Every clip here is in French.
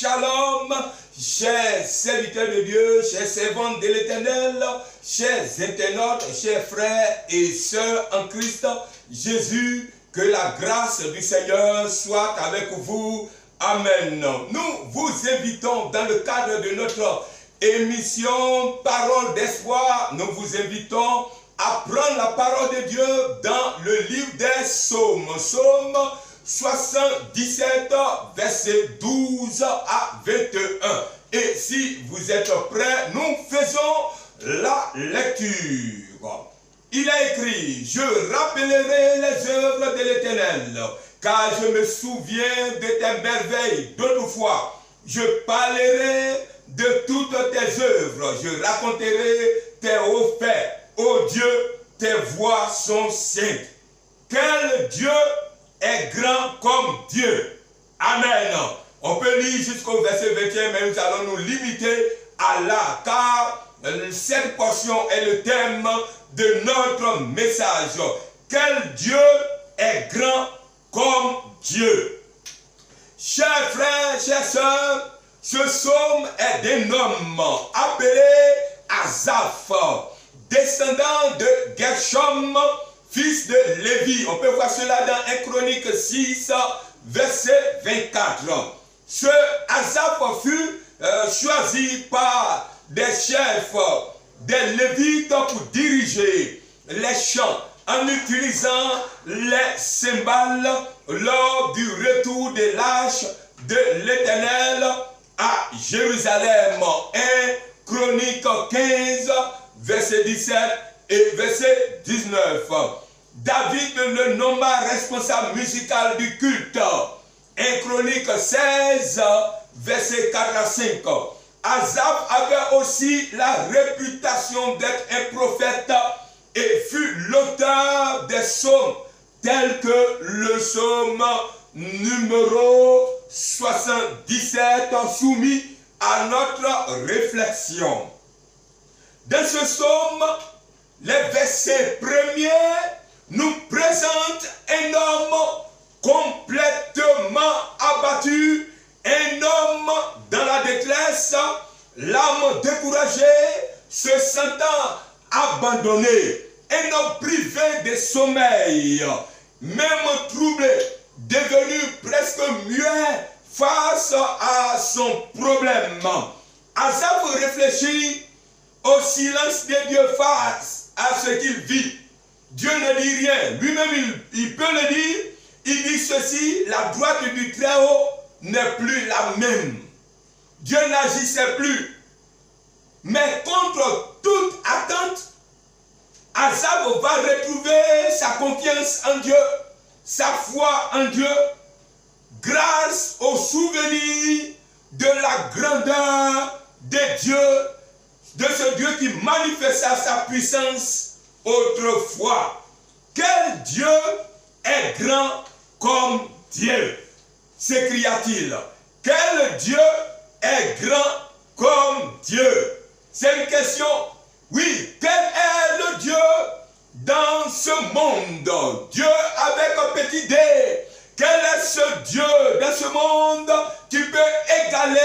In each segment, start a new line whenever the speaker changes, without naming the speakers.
shalom, chers serviteurs de Dieu, chers servantes de l'Éternel, chers internautes, chers frères et sœurs en Christ Jésus, que la grâce du Seigneur soit avec vous. Amen. Nous vous invitons dans le cadre de notre émission Parole d'espoir, nous vous invitons à prendre la parole de Dieu dans le livre des Psaumes. Psaume 77, verset 12 à 21. Et si vous êtes prêts, nous faisons la lecture. Il a écrit, je rappellerai les œuvres de l'Éternel, car je me souviens de tes merveilles d'autrefois. Je parlerai de toutes tes œuvres, je raconterai tes hauts faits. Ô Dieu, tes voies sont saintes. Quel Dieu est grand comme Dieu. Amen. On peut lire jusqu'au verset 21, mais nous allons nous limiter à là, car cette portion est le thème de notre message. Quel Dieu est grand comme Dieu. Chers frères, chers sœurs, ce psaume est d'un homme appelé Asaph, descendant de Gershom, fils de Lévi. On peut voir cela dans 1 Chronique 6, verset 24. Ce Asaph fut choisi par des chefs, des Lévites pour diriger les chants en utilisant les cymbales lors du retour de l'arche de l'Éternel à Jérusalem. 1 Chronique 15, verset 17 et verset 19. David le nomma responsable musical du culte. 1 Chronique 16, verset 4 à 5. Asaph avait aussi la réputation d'être un prophète et fut l'auteur des psaumes tels que le psaume numéro 77 soumis à notre réflexion. Dans ce psaume, les versets premiers nous présentent un homme complètement abattu, un homme dans la détresse, l'âme découragée, se sentant abandonné, un homme privé de sommeil, même troublé, devenu presque muet face à son problème. Asaph réfléchit au silence de Dieu face à ce qu'il vit. Dieu ne dit rien. Lui-même, il peut le dire. Il dit ceci, la droite du Très-Haut n'est plus la même. Dieu n'agissait plus. Mais contre toute attente, Asaph va retrouver sa confiance en Dieu, sa foi en Dieu, grâce au souvenir de la grandeur de Dieu, de ce Dieu qui manifesta sa puissance autrefois. Quel Dieu est grand comme Dieu, s'écria-t-il. Quel Dieu est grand comme Dieu? C'est une question. Oui, quel est le Dieu dans ce monde? Dieu avec un petit D. Quel est ce Dieu dans ce monde qui peut égaler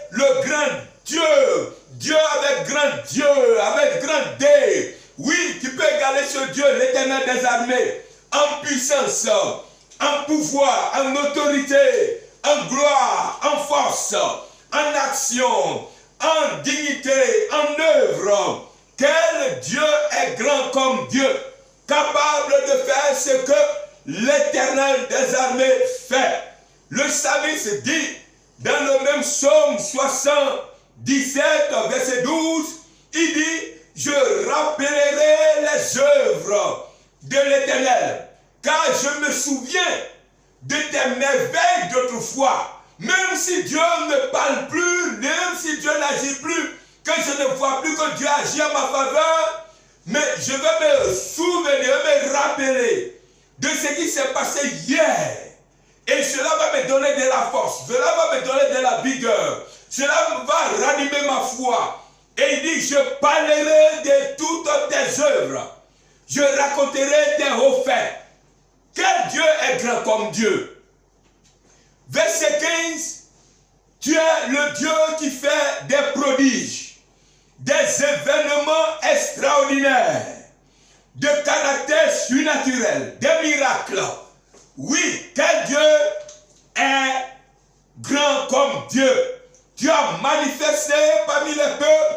le grand Dieu? Dieu avec grand Dieu, avec grand D. Oui, qui peut égaler ce Dieu, l'Éternel des armées, en puissance, en pouvoir, en autorité, en gloire, en force, en action, en dignité, en œuvre. Quel Dieu est grand comme Dieu, capable de faire ce que l'Éternel des armées fait. Le psalmiste dit dans le même psaume 77, verset 12, il dit, je rappellerai les œuvres de l'Éternel, car je me souviens de tes merveilles d'autrefois. Même si Dieu ne parle plus, même si Dieu n'agit plus, que je ne vois plus que Dieu agit en ma faveur, mais je vais me souvenir, me rappeler de ce qui s'est passé hier. Et cela va me donner de la force, cela va me donner de la vigueur, cela va ranimer ma foi. Et il dit, je parlerai de toutes tes œuvres, je raconterai tes hauts faits. Quel Dieu est grand comme Dieu? Verset 15, tu es le Dieu qui fait des prodiges, des événements extraordinaires, de caractère surnaturel, des miracles. Oui, quel Dieu est grand comme Dieu. Tu as manifesté parmi les peuples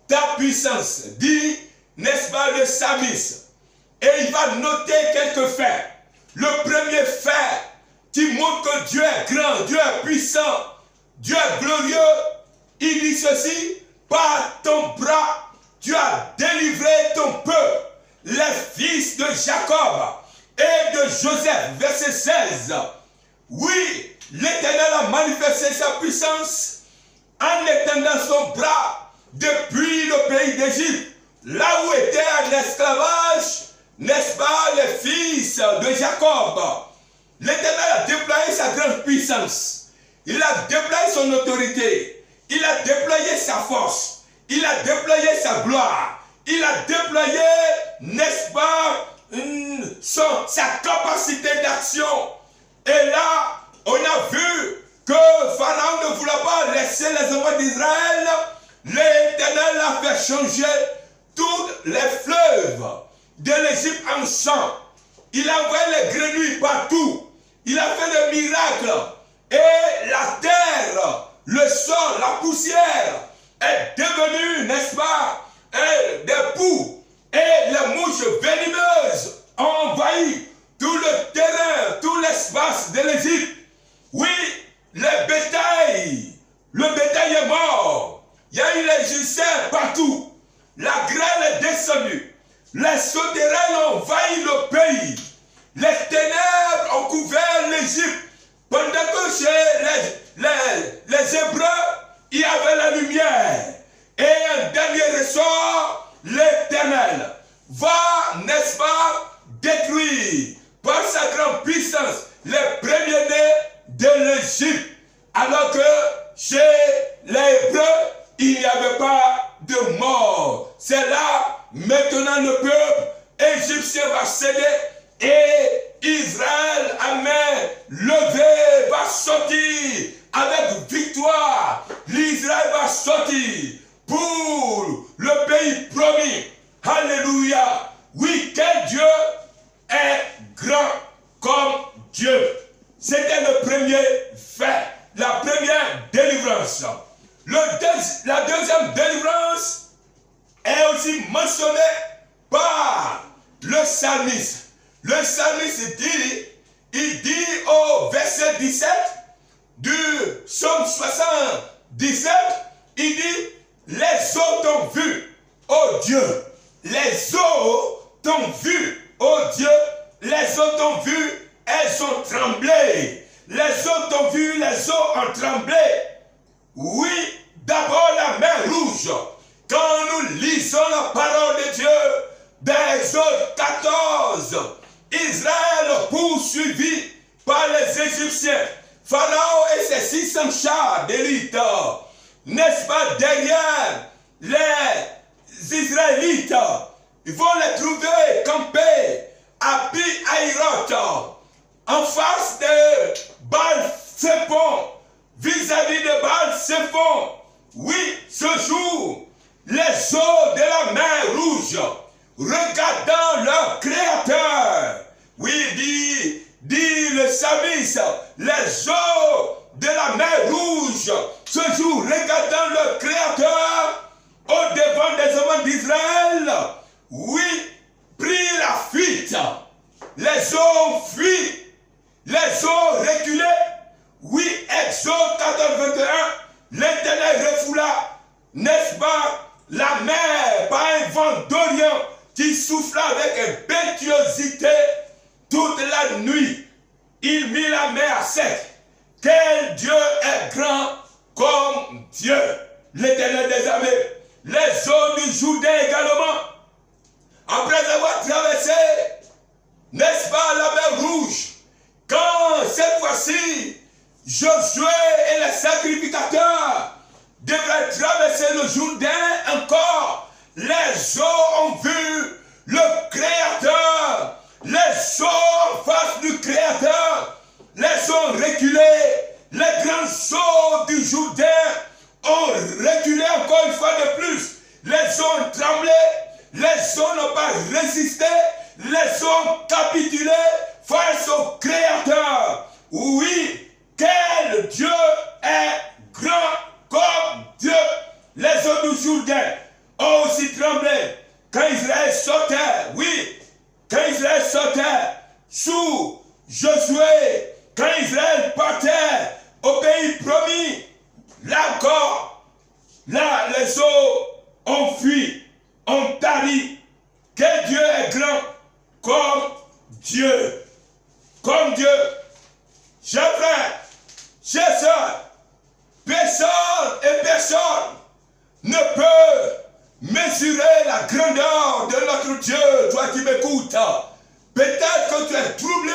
ta puissance, dit, n'est-ce pas, le psalmiste. Et il va noter quelques faits. Le premier fait qui montre que Dieu est grand, Dieu est puissant, Dieu est glorieux. Il dit ceci: par ton bras, tu as délivré ton peuple, les fils de Jacob et de Joseph. Verset 16. Oui, l'Éternel a manifesté sa puissance en étendant son bras depuis le pays d'Égypte, là où étaient en esclavage, n'est-ce pas, les fils de Jacob. L'Éternel a déployé sa grande puissance. Il a déployé son autorité. Il a déployé sa force. Il a déployé sa gloire. Il a déployé, n'est-ce pas, sa capacité d'action. Et là, on a vu que Pharaon ne voulait pas laisser les enfants d'Israël. L'Éternel a fait changer tous les fleuves de l'Égypte en sang. Il a envoyé les grenouilles partout. Il a fait des miracles. Et la terre, le sol, la poussière est devenue, n'est-ce pas, des poux. Et les mouches venimeuses ont envahi tout le terrain, tout l'espace de l'Égypte. Oui, le bétail est mort. Il y a eu les Égyptiens partout. La grêle est descendue. Les souterrains ont envahi le pays. Les ténèbres ont couvert l'Égypte. Pendant que chez les Hébreux, il y avait la lumière. Et un dernier ressort, l'Éternel va, n'est-ce pas, détruire par sa grande puissance les premiers-nés de l'Égypte. Alors que chez les Hébreux, il n'y avait pas de mort. C'est là, maintenant, le peuple égyptien va céder et Israël, à main levée, va sortir avec victoire. L'Israël va sortir pour le pays promis. Alléluia. Oui, quel Dieu est grand comme Dieu. C'était le premier fait, la première délivrance. La deuxième délivrance est aussi mentionnée par le psalmiste. Le psalmiste dit, il dit au verset 17 du psaume 77, il dit, les eaux t'ont vu, ô Dieu. Les eaux t'ont vu, ô Dieu. Les eaux t'ont vu, elles ont tremblé. Les eaux t'ont vu, les eaux ont tremblé. Oui, d'abord la mer rouge. Quand nous lisons la parole de Dieu, dans Exode 14, Israël poursuivi par les Égyptiens, Pharaon et ses 600 chars d'élite, n'est-ce pas, derrière les Israélites, ils vont les trouver campés à Pi-Hahiroth, en face de Baal-Séphon, vis-à-vis de Baal-Séphon. Oui, ce jour, les eaux de la mer Rouge, regardant leur Créateur, oui, dit le psalmiste, les eaux de la mer Rouge, ce jour, regardant leur Créateur, au devant des hommes d'Israël, oui, prit la fuite. Les eaux ont fui, les eaux reculées. Oui, Exode 14, 21, l'Éternel refoula, n'est-ce pas, la mer par un vent d'Orient qui souffla avec impétuosité toute la nuit. Il mit la mer à sec. Quel Dieu est grand comme Dieu, l'Éternel des armées. Les eaux du Jourdain également, après avoir traversé, n'est-ce pas, la mer Rouge, quand cette fois-ci, Josué et les sacrificateurs devraient traverser le Jourdain encore, les eaux ont vu le Créateur, les eaux en face du Créateur, les eaux reculées, les grandes eaux du Jourdain ont reculé encore une fois de plus. Les ont tremblé, les ont n'ont pas résisté, les ont capitulé face au Créateur. Oui, quel Dieu est grand comme Dieu. Les eaux du Jourdain ont aussi tremblé quand Israël sortait. Oui, quand Israël sortait sous Josué, quand Israël partait au pays promis, là encore, là les eaux ont fui, ont tari. Que Dieu est grand comme Dieu. Comme Dieu. Chers frères, chers sœurs, personne et personne ne peut mesurer la grandeur de notre Dieu, toi qui m'écoutes. Peut-être que tu es troublé,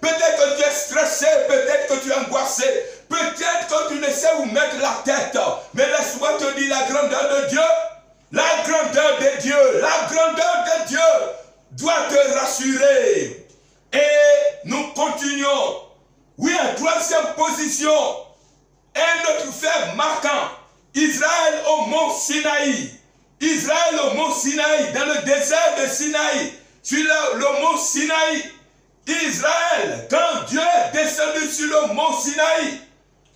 peut-être que tu es stressé, peut-être que tu es angoissé, peut-être que tu ne sais où mettre la tête. Mais laisse-moi te dire la grandeur de Dieu, la grandeur de Dieu, la grandeur de Dieu doit te rassurer. Et nous continuons. Oui, en troisième position, un autre fait marquant. Israël au mont Sinaï. Israël au mont Sinaï, dans le désert de Sinaï. Sur le mont Sinaï. Israël, quand Dieu est descendu sur le mont Sinaï,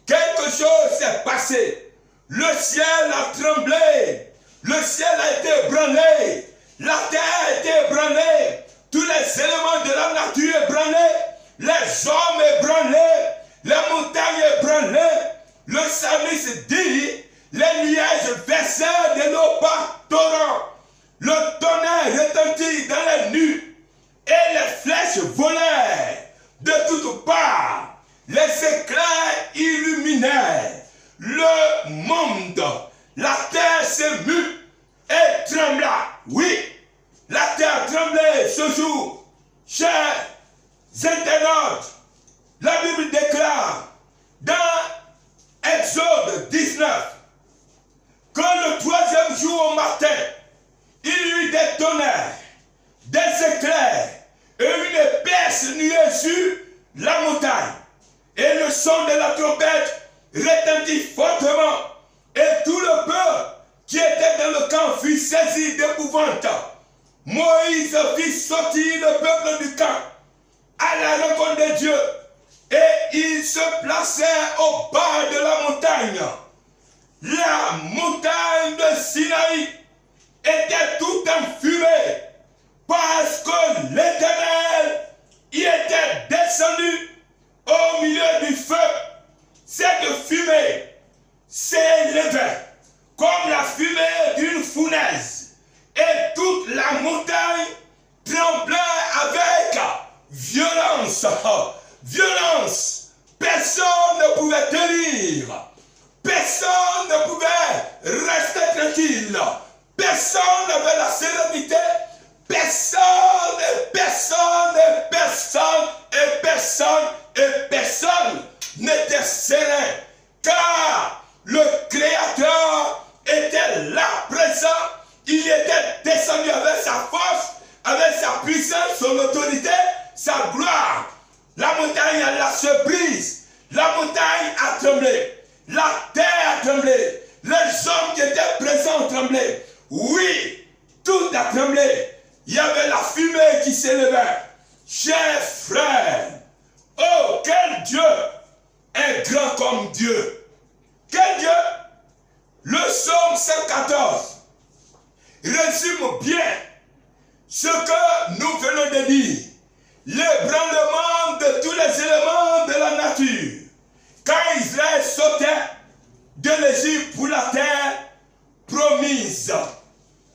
quelque chose s'est passé. Le ciel a tremblé. Le ciel a été ébranlé. La terre a été ébranlée. Tous les éléments de la nature ébranlés. Les hommes ébranlés. Les montagnes ébranlées. Le psalmiste dit, les nuages versèrent de l'eau par torrent. Le tonnerre retentit dans les nues. Et les flèches volèrent de toutes parts. Les éclairs illuminèrent le monde. La terre s'émut et trembla. Oui, la terre tremblait ce jour. Chers internautes, la Bible déclare dans Exode 19 que le troisième jour au matin, il y eut des tonnerres, des éclairs et une épaisse nuée sur la montagne. Et le son de la trompette retentit fortement. Et tout le peuple qui était dans le camp fut saisi d'épouvante. Moïse fit sortir le peuple du camp à la rencontre de Dieu. Et ils se placèrent au bas de la montagne. La montagne de Sinaï était tout enfumée parce que l'Éternel y était descendu au milieu du feu. Cette fumée s'élevait comme la fumée d'une fournaise et toute la montagne tremblait avec violence. Violence. Personne ne pouvait tenir. Personne ne pouvait rester tranquille. Personne n'avait la sérénité. Personne n'était serein. Car le Créateur était là présent. Il était descendu avec sa force, avec sa puissance, son autorité, sa gloire. La montagne a surprise. La montagne a tremblé. La terre a tremblé. Les hommes qui étaient présents ont tremblé. Oui, tout a tremblé. Il y avait la fumée qui s'élevait. Chers frères, oh, quel Dieu est grand comme Dieu. Quel Dieu? Le psaume 114 résume bien ce que nous venons de dire. L'ébranlement de tous les éléments de la nature. Quand Israël sortait de l'Égypte pour la terre promise.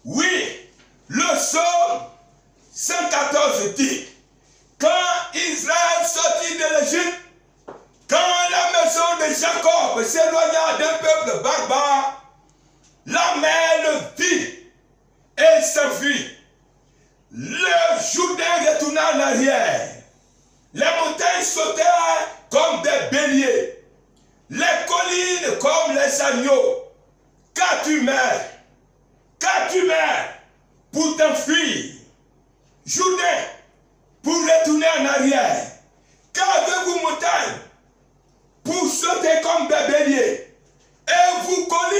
Oui, le psaume 114 dit, quand Israël sortit de l'Égypte, quand la maison de Jacob s'éloigna d'un peuple barbare, la mer le vit et s'enfuit. Le Jourdain retourna en arrière. Les montagnes sautèrent comme des béliers. Les collines comme les agneaux. Qu'as-tu mère? Qu'as-tu mère pour t'enfuir? Jourdain, pour retourner en arrière. Qu'avez-vous montagne pour sauter comme des béliers? Et vous collines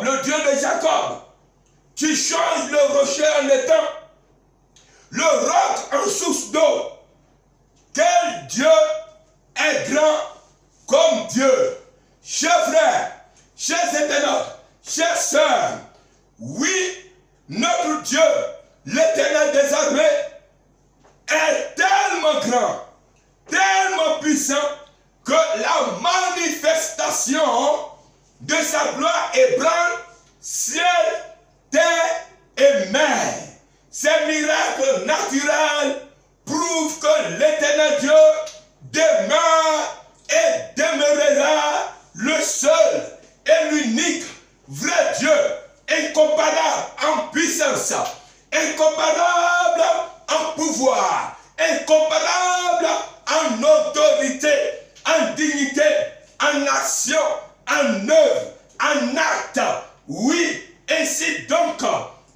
le Dieu de Jacob, qui change le rocher en étang, le roc en source d'eau. Quel Dieu est grand comme Dieu. Chers frères, chers internautes, chers sœurs, oui, notre Dieu, l'Éternel des armées, est tellement grand, tellement puissant, que la manifestation de sa gloire ébranle ciel, terre et mer. Ces miracles naturels prouvent que l'Éternel Dieu demeure et demeurera le seul et l'unique vrai Dieu, incomparable en puissance, incomparable en pouvoir, incomparable en autorité, en dignité, en action, en œuvre, en acte. Oui, ainsi donc,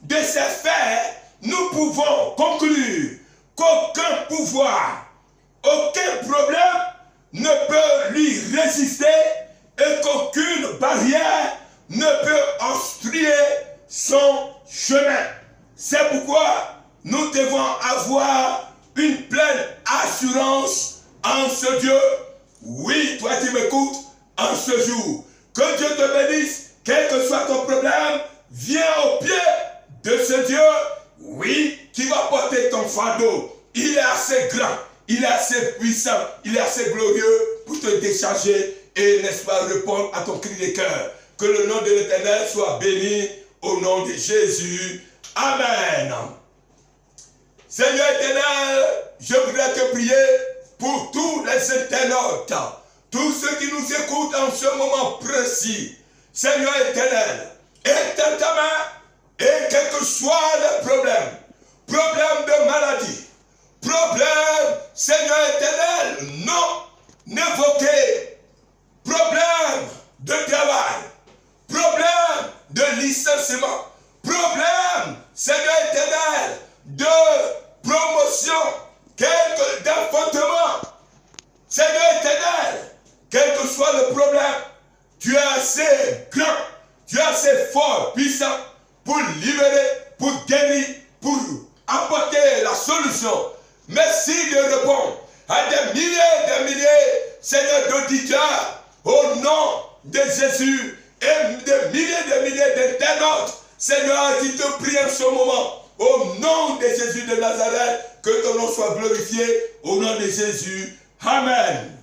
de ces faits, nous pouvons conclure qu'aucun pouvoir, aucun problème ne peut lui résister et qu'aucune barrière ne peut obstruer son chemin. C'est pourquoi nous devons avoir une pleine assurance en ce Dieu. Oui, toi qui m'écoutes, en ce jour, que Dieu te bénisse, quel que soit ton problème, viens au pied de ce Dieu, oui, qui va porter ton fardeau. Il est assez grand, il est assez puissant, il est assez glorieux pour te décharger et, n'est-ce pas, répondre à ton cri de cœur. Que le nom de l'Éternel soit béni au nom de Jésus. Amen. Seigneur éternel, je voudrais te prier pour tous les internautes, tous ceux qui nous écoutent en ce moment précis. Seigneur éternel, étends ta main et quel que soit le problème de maladie, problème, Seigneur éternel, non évoqué, problème de travail, problème de licenciement, problème, Seigneur éternel, de promotion, d'apportement. Seigneur éternel, quel que soit le problème, tu es assez grand, tu es assez fort, puissant pour libérer, pour guérir, pour apporter la solution. Merci de répondre à des milliers, Seigneur, d'auditeurs, au nom de Jésus, et des milliers d'internautes, Seigneur, qui te prient en ce moment, au nom de Jésus de Nazareth, que ton nom soit glorifié, au nom de Jésus. Amen.